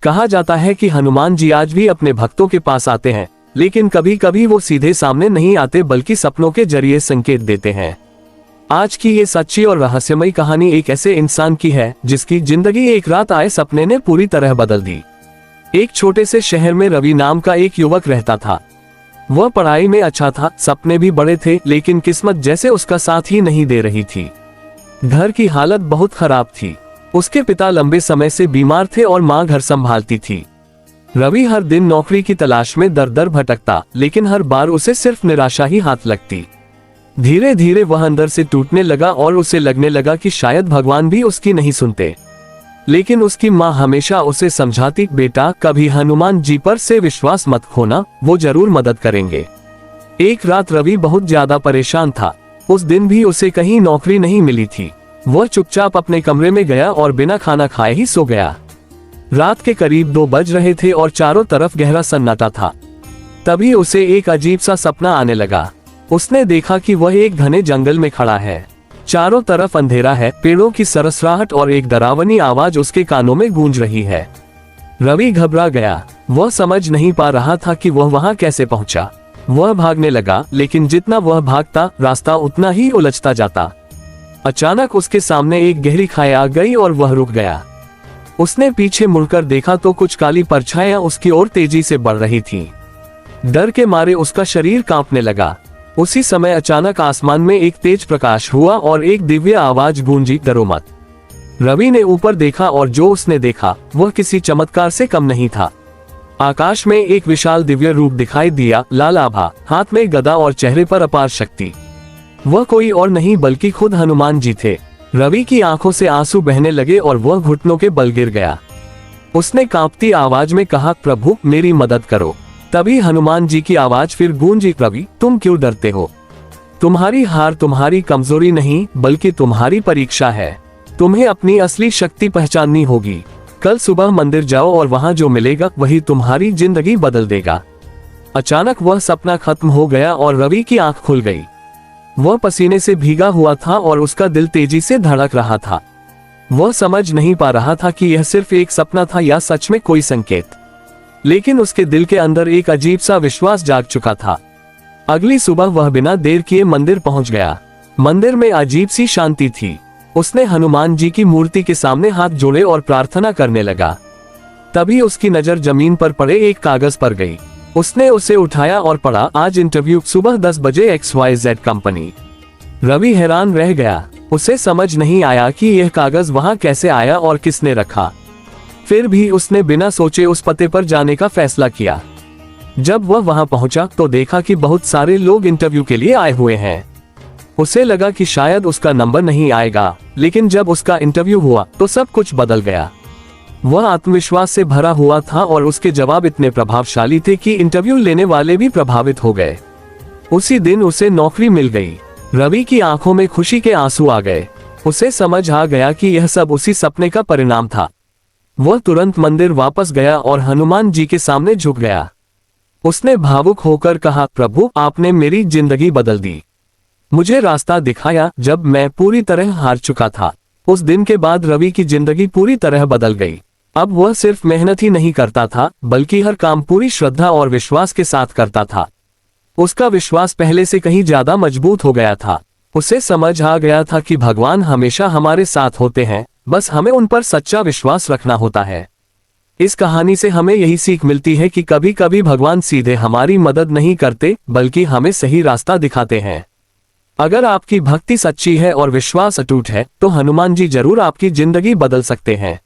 कहा जाता है कि हनुमान जी आज भी अपने भक्तों के पास आते हैं, लेकिन कभी कभी वो सीधे सामने नहीं आते बल्कि सपनों के जरिए संकेत देते हैं। आज की ये सच्ची और रहस्यमयी कहानी एक ऐसे इंसान की है जिसकी जिंदगी एक रात आए सपने ने पूरी तरह बदल दी। एक छोटे से शहर में रवि नाम का एक युवक रहता था। वह पढ़ाई में अच्छा था, सपने भी बड़े थे, लेकिन किस्मत जैसे उसका साथ ही नहीं दे रही थी। घर की हालत बहुत खराब थी। उसके पिता लंबे समय से बीमार थे और माँ घर संभालती थी। रवि हर दिन नौकरी की तलाश में दर दर भटकता, लेकिन हर बार उसे सिर्फ निराशा ही हाथ लगती। धीरे धीरे वह अंदर से टूटने लगा और उसे लगने लगा कि शायद भगवान भी उसकी नहीं सुनते। लेकिन उसकी माँ हमेशा उसे समझाती, बेटा कभी हनुमान जी पर से विश्वास मत खोना, वो जरूर मदद करेंगे। एक रात रवि बहुत ज्यादा परेशान था। उस दिन भी उसे कहीं नौकरी नहीं मिली थी। वह चुपचाप अपने कमरे में गया और बिना खाना खाए ही सो गया। रात के करीब 2 बज रहे थे और चारों तरफ गहरा सन्नाटा था। तभी उसे एक अजीब सा सपना आने लगा। उसने देखा कि वह एक घने जंगल में खड़ा है। चारों तरफ अंधेरा है, पेड़ों की सरसराहट और एक डरावनी आवाज उसके कानों में गूंज रही है। रवि घबरा गया। वह समझ नहीं पा रहा था कि वह वहां कैसे पहुंचा। वह भागने लगा, लेकिन जितना वह भागता रास्ता उतना ही उलझता जाता। अचानक उसके सामने एक गहरी खाई आ गई और वह रुक गया। उसने पीछे मुड़कर देखा तो कुछ काली परछाइयां उसकी ओर तेजी से बढ़ रही थीं। डर के मारे उसका शरीर कांपने लगा। उसी समय अचानक आसमान में एक तेज प्रकाश हुआ और एक दिव्य आवाज गूंजी, डरो मत। रवि ने ऊपर देखा और जो उसने देखा वह किसी चमत्कार से कम नहीं था। आकाश में एक विशाल दिव्य रूप दिखाई दिया, लाल आभा, हाथ में गदा और चेहरे पर अपार शक्ति। वह कोई और नहीं बल्कि खुद हनुमान जी थे। रवि की आंखों से आंसू बहने लगे और वह घुटनों के बल गिर गया। उसने कांपती आवाज में कहा, प्रभु मेरी मदद करो। तभी हनुमान जी की आवाज फिर गूंजी, रवि तुम क्यों डरते हो? तुम्हारी हार तुम्हारी कमजोरी नहीं बल्कि तुम्हारी परीक्षा है। तुम्हें अपनी असली शक्ति पहचाननी होगी। कल सुबह मंदिर जाओ और वहां जो मिलेगा वही तुम्हारी जिंदगी बदल देगा। अचानक वह सपना खत्म हो गया और रवि की आंख खुल गई। वह पसीने से भीगा हुआ था और उसका दिल तेजी से धड़क रहा था। वह समझ नहीं पा रहा था कि यह सिर्फ एक सपना था या सच में कोई संकेत। लेकिन उसके दिल के अंदर एक अजीब सा विश्वास जाग चुका था। अगली सुबह वह बिना देर किए मंदिर पहुंच गया। मंदिर में अजीब सी शांति थी। उसने हनुमान जी की मूर्ति के सामने हाथ जोड़े और प्रार्थना करने लगा। तभी उसकी नजर जमीन पर पड़े एक कागज पर गई। उसने उसे उठाया और पढ़ा, आज इंटरव्यू सुबह 10 बजे XYZ कंपनी। रवि हैरान रह गया। उसे समझ नहीं आया कि यह कागज वहां कैसे आया और किसने रखा। फिर भी उसने बिना सोचे उस पते पर जाने का फैसला किया। जब वह वहां पहुंचा तो देखा कि बहुत सारे लोग इंटरव्यू के लिए आए हुए हैं। उसे लगा कि शायद उसका नंबर नहीं आएगा, लेकिन जब उसका इंटरव्यू हुआ तो सब कुछ बदल गया। वह आत्मविश्वास से भरा हुआ था और उसके जवाब इतने प्रभावशाली थे कि इंटरव्यू लेने वाले भी प्रभावित हो गए। उसी दिन उसे नौकरी मिल गई। रवि की आंखों में खुशी के आंसू आ गए। उसे समझ आ गया कि यह सब उसी सपने का परिणाम था। वह तुरंत मंदिर वापस गया और हनुमान जी के सामने झुक गया। उसने भावुक होकर कहा, प्रभु आपने मेरी जिंदगी बदल दी। मुझे रास्ता दिखाया जब मैं पूरी तरह हार चुका था। उस दिन के बाद रवि की जिंदगी पूरी तरह बदल गई। अब वह सिर्फ मेहनत ही नहीं करता था बल्कि हर काम पूरी श्रद्धा और विश्वास के साथ करता था। उसका विश्वास पहले से कहीं ज्यादा मजबूत हो गया था। उसे समझ आ गया था कि भगवान हमेशा हमारे साथ होते हैं, बस हमें उन पर सच्चा विश्वास रखना होता है। इस कहानी से हमें यही सीख मिलती है कि कभी कभी भगवान सीधे हमारी मदद नहीं करते बल्कि हमें सही रास्ता दिखाते हैं। अगर आपकी भक्ति सच्ची है और विश्वास अटूट है तो हनुमान जी जरूर आपकी जिंदगी बदल सकते हैं।